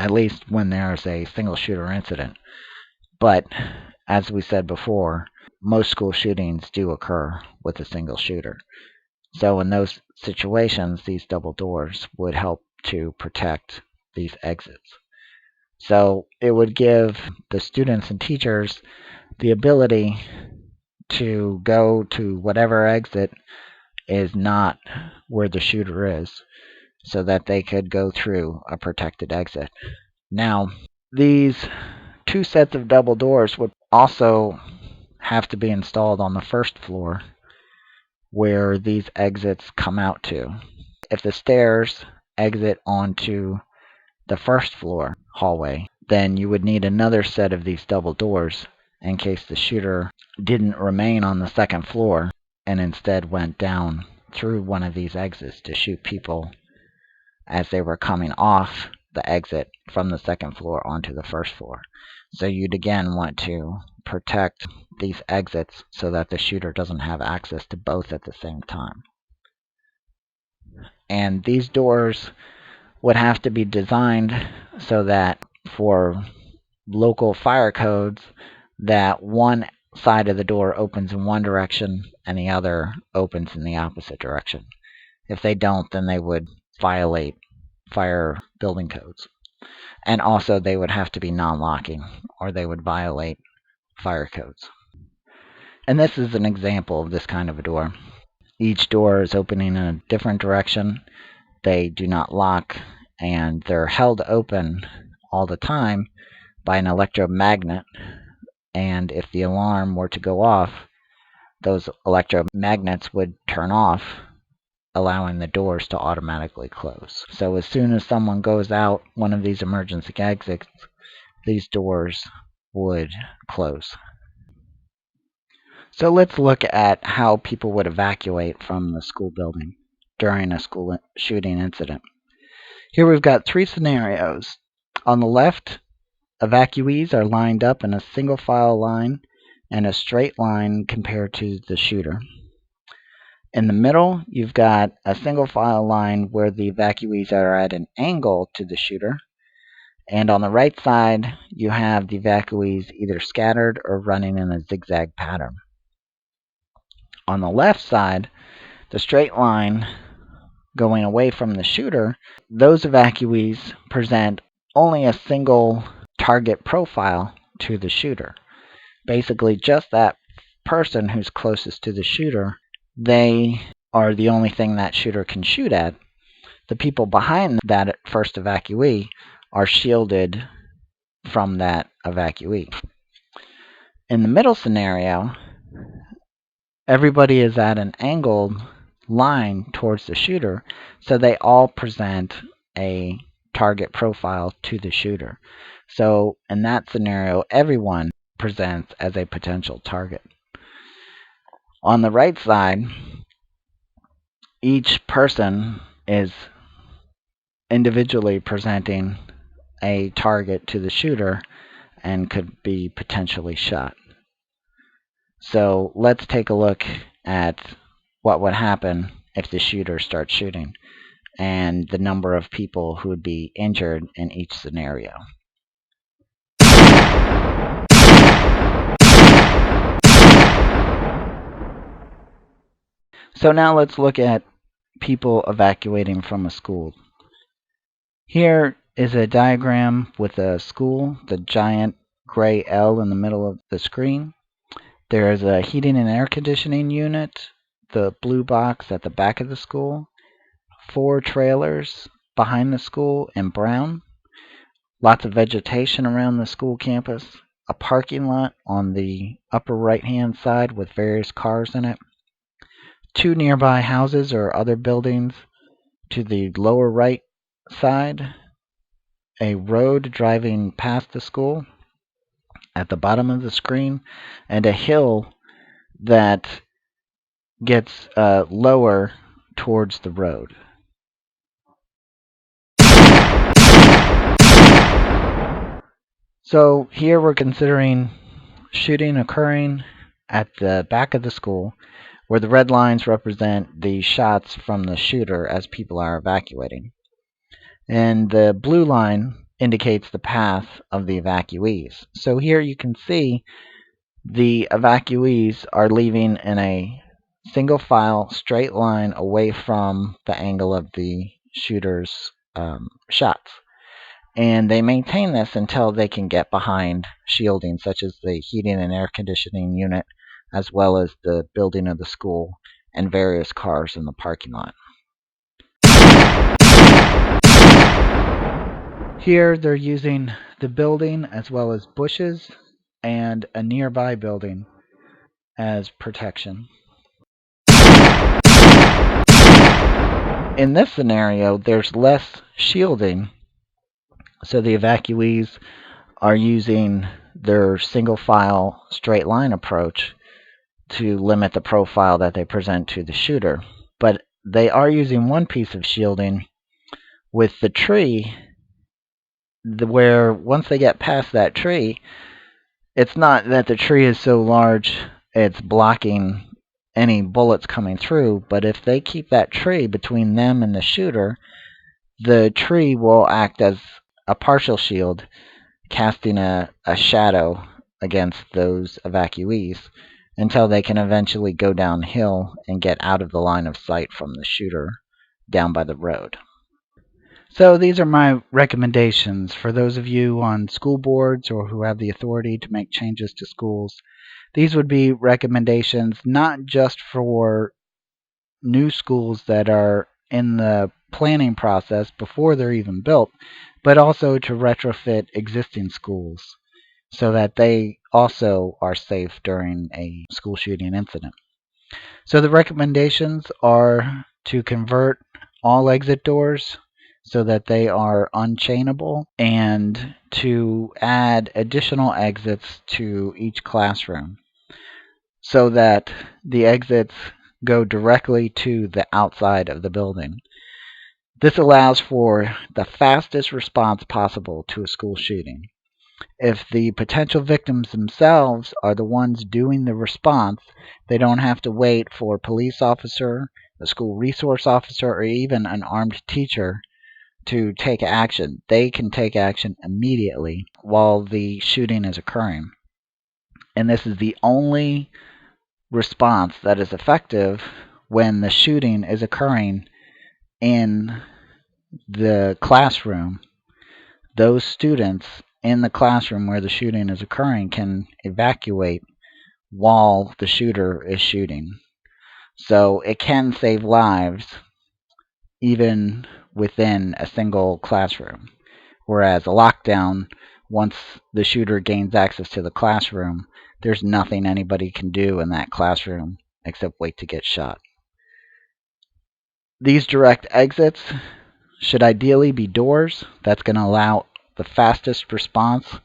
at least when there's a single shooter incident. But as we said before, most school shootings do occur with a single shooter. So in those situations, these double doors would help to protect these exits. So it would give the students and teachers the ability to go to whatever exit is not where the shooter is, so that they could go through a protected exit. Now, these two sets of double doors would also have to be installed on the first floor where these exits come out to. If the stairs exit onto the first floor hallway, then you would need another set of these double doors in case the shooter didn't remain on the second floor and instead went down through one of these exits to shoot people as they were coming off the exit from the second floor onto the first floor. So you'd again want to protect these exits so that the shooter doesn't have access to both at the same time. And these doors would have to be designed so that for local fire codes, that one side of the door opens in one direction and the other opens in the opposite direction. If they don't, then they would violate fire building codes. And also they would have to be non-locking, or they would violate fire codes. And this is an example of this kind of a door. Each door is opening in a different direction. They do not lock, and they're held open all the time by an electromagnet. And if the alarm were to go off, those electromagnets would turn off, allowing the doors to automatically close. So as soon as someone goes out one of these emergency exits, these doors would close. So let's look at how people would evacuate from the school building during a school shooting incident. Here we've got three scenarios. On the left, evacuees are lined up in a single file line and a straight line compared to the shooter. In the middle, you've got a single file line where the evacuees are at an angle to the shooter. And on the right side, you have the evacuees either scattered or running in a zigzag pattern. On the left side, the straight line going away from the shooter, those evacuees present only a single target profile to the shooter. Basically, just that person who's closest to the shooter, they are the only thing that shooter can shoot at. The people behind that first evacuee are shielded from that evacuee. In the middle scenario, everybody is at an angled line towards the shooter, so they all present a target profile to the shooter. So in that scenario, everyone presents as a potential target. On the right side, each person is individually presenting a target to the shooter and could be potentially shot. So let's take a look at what would happen if the shooter starts shooting and the number of people who would be injured in each scenario. So now let's look at people evacuating from a school. Here is a diagram with a school, the giant gray L in the middle of the screen. There is a heating and air conditioning unit, the blue box at the back of the school, 4 trailers behind the school in brown, lots of vegetation around the school campus, a parking lot on the upper right-hand side with various cars in it, 2 nearby houses or other buildings to the lower right side, a road driving past the school at the bottom of the screen, and a hill that gets lower towards the road. So here we're considering shooting occurring at the back of the school, where the red lines represent the shots from the shooter as people are evacuating. And the blue line indicates the path of the evacuees. So here you can see the evacuees are leaving in a single file straight line away from the angle of the shooter's shots. And they maintain this until they can get behind shielding, such as the heating and air conditioning unit, as well as the building of the school and various cars in the parking lot. Here they're using the building as well as bushes and a nearby building as protection. In this scenario, there's less shielding, so the evacuees are using their single file straight line approach to limit the profile that they present to the shooter. But they are using one piece of shielding with the tree, where once they get past that tree, it's not that the tree is so large it's blocking any bullets coming through, but if they keep that tree between them and the shooter, the tree will act as a partial shield, casting a shadow against those evacuees until they can eventually go downhill and get out of the line of sight from the shooter down by the road. So these are my recommendations for those of you on school boards or who have the authority to make changes to schools. These would be recommendations not just for new schools that are in the planning process before they're even built, but also to retrofit existing schools so that they also are safe during a school shooting incident. So the recommendations are to convert all exit doors so that they are unchainable, and to add additional exits to each classroom so that the exits go directly to the outside of the building. This allows for the fastest response possible to a school shooting. If the potential victims themselves are the ones doing the response, they don't have to wait for a police officer, a school resource officer, or even an armed teacher to take action. They can take action immediately while the shooting is occurring. And this is the only response that is effective when the shooting is occurring in the classroom. Those students in the classroom where the shooting is occurring can evacuate while the shooter is shooting. So it can save lives even within a single classroom. Whereas a lockdown, once the shooter gains access to the classroom, there's nothing anybody can do in that classroom except wait to get shot. These direct exits should ideally be doors. That's going to allow the fastest response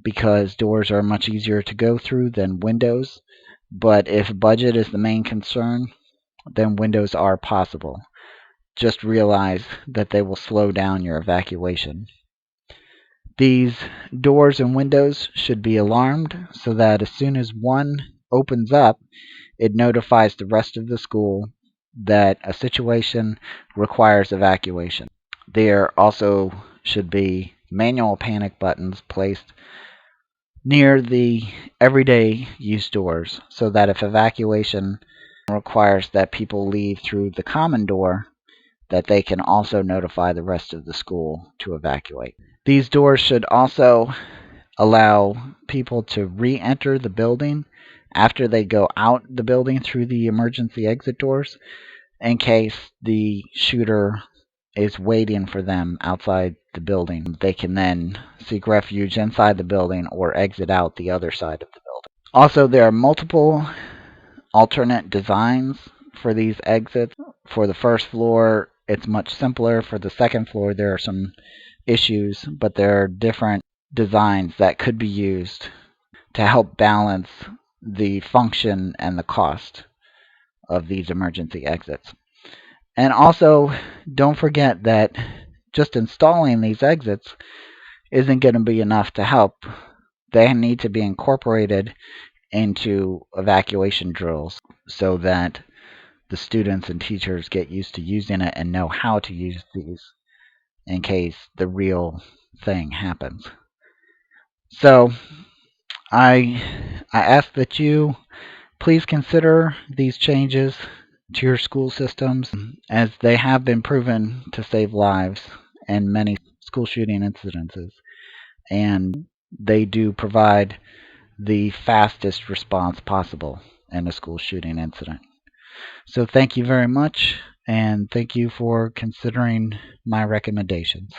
because doors are much easier to go through than windows. But if budget is the main concern, then windows are possible. Just realize that they will slow down your evacuation. These doors and windows should be alarmed so that as soon as one opens up, it notifies the rest of the school that a situation requires evacuation. There also should be manual panic buttons placed near the everyday use doors so that if evacuation requires that people leave through the common door, that they can also notify the rest of the school to evacuate. These doors should also allow people to re-enter the building after they go out the building through the emergency exit doors in case the shooter is waiting for them outside the building. They can then seek refuge inside the building or exit out the other side of the building. Also, there are multiple alternate designs for these exits. For the first floor, it's much simpler. For the second floor, there are some issues, but there are different designs that could be used to help balance the function and the cost of these emergency exits. And also, don't forget that just installing these exits isn't going to be enough to help. They need to be incorporated into evacuation drills so that the students and teachers get used to using it and know how to use these in case the real thing happens. So I ask that you please consider these changes to your school systems, as they have been proven to save lives in many school shooting incidences, and they do provide the fastest response possible in a school shooting incident. So thank you very much, and thank you for considering my recommendations.